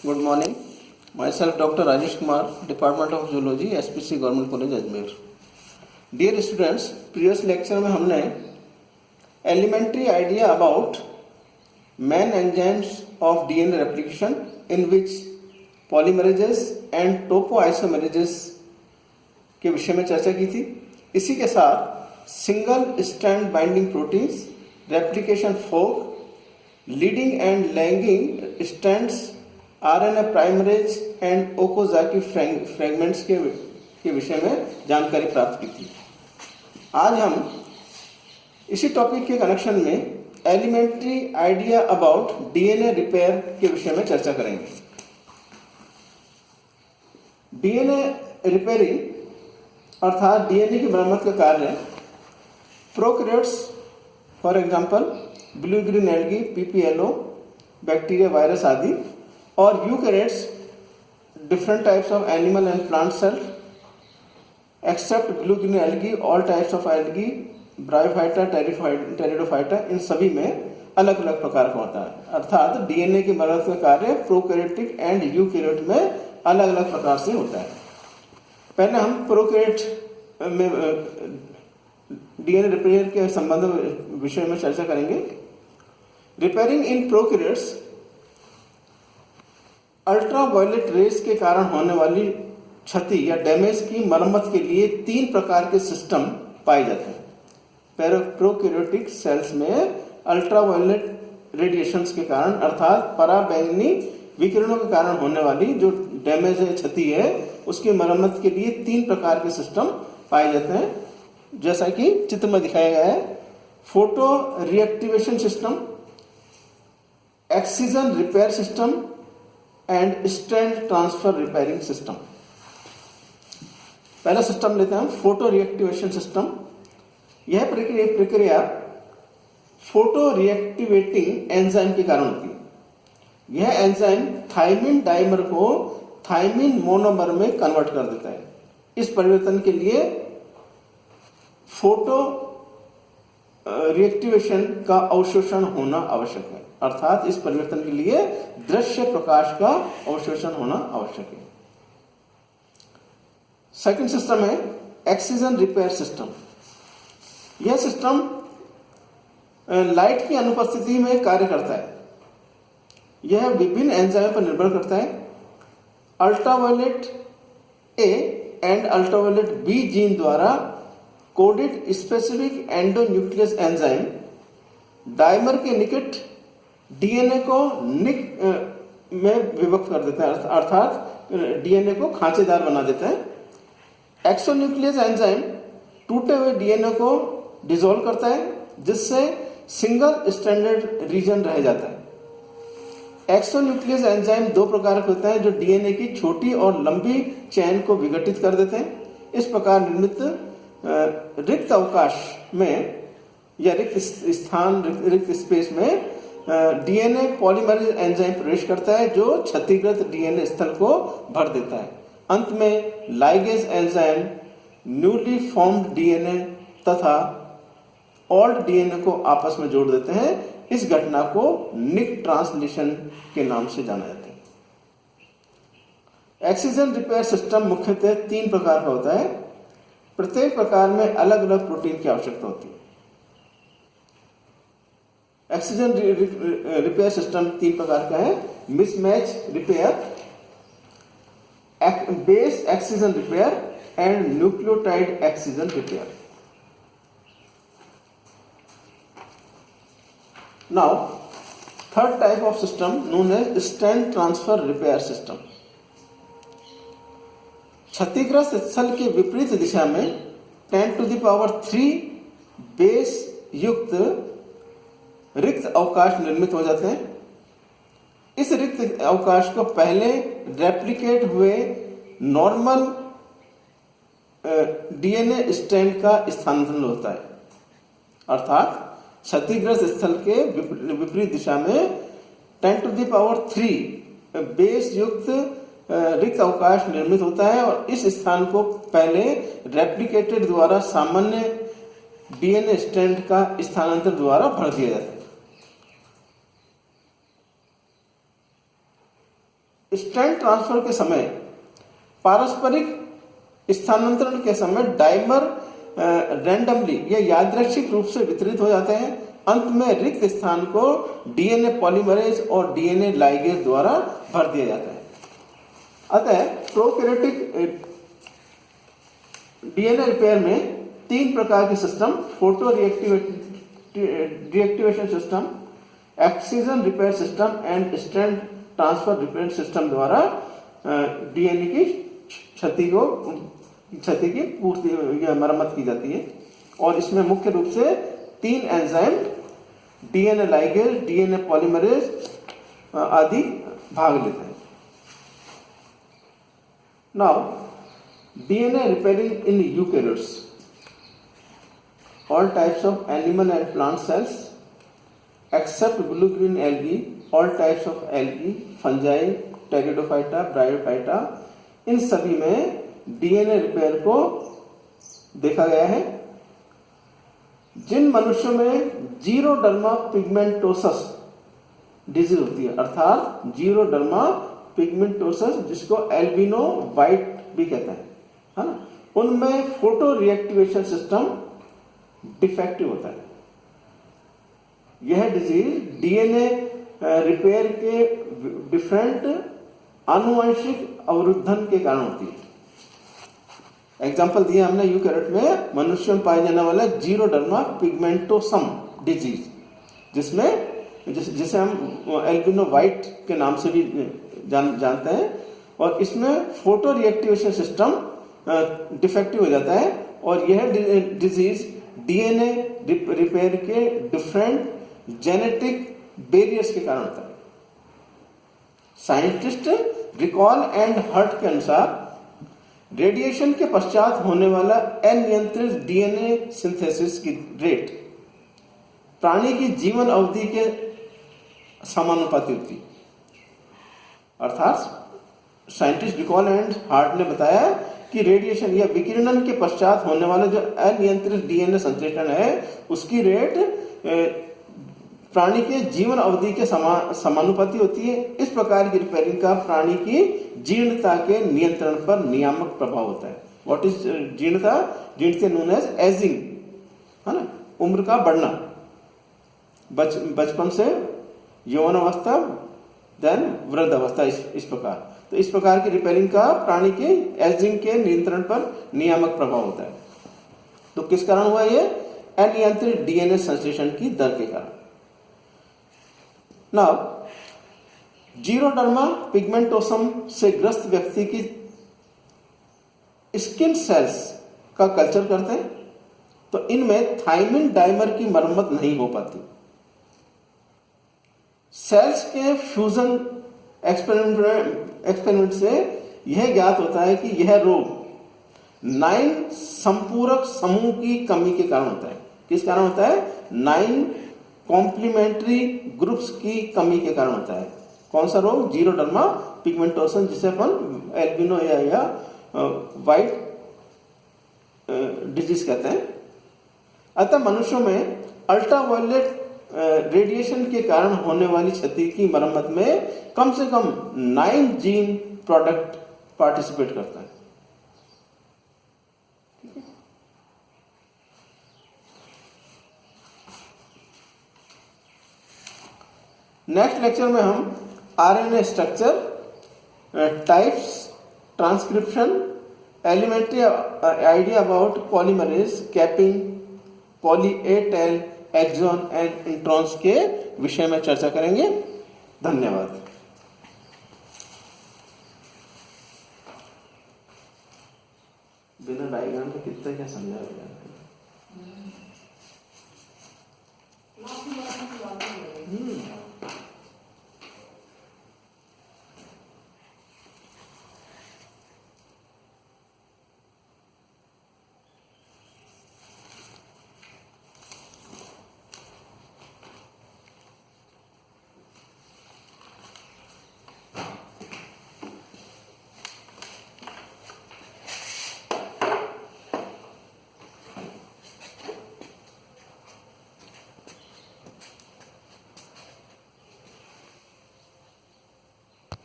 Good morning. Myself Dr. Rajesh Kumar, Department of Zoology, SPC Government College Ajmer. Dear students, previous lecture में हमने elementary idea about main enzymes of DNA replication in which polymerases and topoisomerases के विषय में चर्चा की थी. इसी के साथ single strand binding proteins, replication fork, leading and lagging strands, RNA primase and Okazaki fragments के विषय में जानकारी प्राप्त की थी. आज हम इसी टॉपिक के कनेक्शन में elementary idea about DNA repair के विषय में चर्चा करेंगे. डीएनए रिपेयरिंग अर्थात डीएनए की मरम्मत का कार्य prokaryotes for example blue green algae, PPLO, bacteria, virus आदि, और eukaryotes different types of animal and plant cell except blue green algae, all types of algae, bryophyta, pteridophyta, इन सभी में अलग अलग प्रकार का होता है. अर्थात डीएनए की मरम्मत का कार्य प्रोकैरियोटिक एंड यूकैरियोट में अलग अलग प्रकार से होता है. पहले हम प्रोकैरियोट में डीएनए रिपेयर के संबंध विषय में चर्चा करेंगे. Repairing in prokaryotes ultraviolet rays के कारण होने वाली क्षति या डैमेज की मरम्मत के लिए 3 प्रकार के सिस्टम पाए जाते हैं. प्रोकैरियोटिक सेल्स में अल्ट्रावायलेट रेडिएशंस के कारण अर्थात पराबैंगनी विकिरणों के कारण होने वाली जो डैमेज है, क्षति है, उसकी मरम्मत के लिए 3 प्रकार के सिस्टम पाए जाते हैं, जैसा कि चित्र में दिखाया गया है. Photo reactivation system, excision repair system and strand transfer repairing system. पहला सिस्टम लेते हैं हम, फोटो रिएक्टिवेशन सिस्टम. यह प्रक्रिया फोटो रिएक्टिवेटिंग एंजाइम के कारण होती है. यह एंजाइम थायमिन डाइमर को थायमिन मोनोमर में कन्वर्ट कर देता है. इस परिवर्तन के लिए फोटो रिएक्टिवेशन का अवशोषण होना आवश्यक है. अर्थात इस परिवर्तन के लिए दृश्य प्रकाश का अवशोषण होना आवश्यक है. सेकंड सिस्टम है एक्सीजन रिपेयर सिस्टम. यह सिस्टम लाइट की अनुपस्थिति में कार्य करता है. यह विभिन्न एंजाइम पर निर्भर करता है. Ultraviolet A and ultraviolet B gene द्वारा coded specific endonuclease enzyme dimer के निकट डीएनए को में विभक्त कर देते हैं, अर्थात डीएनए को खांचेदार बना देते हैं. एक्सोन्यूक्लियस एंजाइम टूटे हुए डीएनए को डिसॉल्व करता है, जिससे सिंगल स्ट्रैंडेड रीजन रह जाता है. एक्सोन्यूक्लियस एंजाइम 2 प्रकार के होते हैं, जो डीएनए की छोटी और लंबी चेन को विघटित कर देते हैं. इस प्रकार निर्मित रिक्त अवकाश में या रिक्त स्थान, रिक्त स्पेस में डीएनए पॉलीमरेज एंजाइम प्रवेश करता है, जो क्षतिग्रस्त डीएनए स्थल को भर देता है. अंत में ligase enzyme newly formed DNA तथा ओल्ड डीएनए को आपस में जोड़ देते हैं. इस घटना को निक ट्रांसलेशन के नाम से जाना जाता है. एक्सीजन रिपेयर सिस्टम मुख्यतः 3 प्रकार का होता है. प्रत्येक प्रकार में अलग अलग प्रोटीन की आवश्यकता होती है. एक्सीजन रिपेयर सिस्टम 3 प्रकार का है. Mismatch repair, base excision repair and nucleotide excision repair. Now third type of system known as strand transfer repair system. क्षतिग्रस्त स्थल के विपरीत दिशा में 10⁻³ बेस युक्त रिक्त अवकाश निर्मित हो जाते हैं. इस रिक्त अवकाश को पहले रेप्लिकेट हुए नॉर्मल डीएनए स्ट्रैंड का स्थानांतरण होता है. अर्थात क्षतिग्रस्त स्थल के विपरीत दिशा में 10⁻³ बेस युक्त रिक्त अवकाश निर्मित होता है और इस स्थान को पहले रेप्लिकेटेड द्वारा सामान्य डीएनए स्ट्रैंड का स्थानांतरण द्वारा भर दिया जाता है. स्ट्रैंड ट्रांसफर के समय पारस्परिक स्थानांतरण के समय डाइमर रैंडमली या यादृच्छिक रूप से वितरित हो जाते हैं। अंत में रिक्त स्थान को डीएनए पॉलीमरेज और डीएनए लाइगेज द्वारा भर दिया जाता है। अतः प्रोकैरियोटिक डीएनए रिपेयर में 3 प्रकार के system, photo reactivation system, excision repair system and strand transfer repair system द्वारा डीएनए की क्षति की पूर्ति या मरम्मत की जाती है। और इसमें मुख्य रूप से 3 enzyme DNA ligase, DNA polymerase आदि भाग लेते हैं। Now DNA repairing in eukaryotes, all types of animal and plant cells except blue green algae, all types of algae, fungi, pteridophyta, bryophyta, इन सभी में डीएनए रिपेयर को देखा गया है। जिन मनुष्यों में जीरोडर्मा पिगमेंटोसस डिजीज होती है, अर्थात जीरोडर्मा पिगमेंटोसस जिसको एल्बिनो वाइट भी कहते हैं, है ना, उनमें फोटो रिएक्टिवेशन सिस्टम डिफेक्टिव होता है। यह डिजीज डीएनए रिपेयर के डिफरेंट आनुवंशिक अवरुद्धन के कारण होती है। एग्जाम्पल दिया हमने यूकैरियोट में मनुष्यों में पाए जाने वाला जीरोडर्मा पिगमेंटोसम डिजीज, जिसे हम एल्बिनो वाइट के नाम से भी जानते हैं, और इसमें फोटो रिएक्टिवेशन सिस्टम डिफेक्टिव हो जाता है और यह डिजीज डीएनए रिपेयर के डिफरेंट जेनेटिक बैरियर्स के कारण होता है। साइंटिस्ट रिकॉल एंड हर्ट के अनुसार रेडिएशन के पश्चात होने वाला अनियंत्रित डीएनए सिंथेसिस की रेट प्राणी की जीवन अवधि के समानुपाती होती है। अर्थात साइंटिस्ट रिकॉल एंड हार्ट ने बताया कि रेडिएशन या विकिरणन के पश्चात होने वाला जो अनियंत्रित डीएनए संश्लेषण है उसकी रेट प्राणी के जीवन अवधि के समानुपाती होती है। इस प्रकार की रिपेयरिंग का प्राणी की जीर्णता के नियंत्रण पर नियामक प्रभाव होता है। व्हाट इज जीर्णता? जीर्णता नोन एज एजिंग, है ना, उम्र का बढ़ना, बचपन से यौवन अवस्था, देन वृद्ध अवस्था, इस प्रकार। तो इस प्रकार की रिपेयरिंग का प्राणी के एजिंग के नियंत्रण पर नियामक प्रभाव होता है। तो किस कारण हुआ ये? अनियंत्रित डीएनए संश्लेषण की दर के कारण। नाउ जीरोडर्मा पिगमेंटोसम से ग्रस्त व्यक्ति की स्किन सेल्स का कल्चर करते हैं तो इनमें थायमिन डाइमर की मरम्मत नहीं हो पाती। सेल्स के फ्यूजन एक्सपेरिमेंट से यह ज्ञात होता है कि यह रोग 9 संपूरक समूह की कमी के कारण होता है। किस कारण होता है? 9 कॉम्प्लीमेंट्री ग्रुप्स की कमी के कारण होता है। कौन सा रोग? जीरोडर्मा पिगमेंटोसम, जिसे अपन एल्बिनो या वाइट डिजीज कहते हैं। अतः मनुष्यों में अल्ट्रावायलेट रेडिएशन के कारण होने वाली क्षति की मरम्मत में कम से कम 9 जीन प्रोडक्ट पार्टिसिपेट करता है। नेक्स्ट लेक्चर में हम RNA structure, types, transcription, elementary idea about polymerase, capping, poly A tail, exon and introns के विषय में चर्चा करेंगे। धन्यवाद। बिना डायग्राम के कितना क्या समझाया?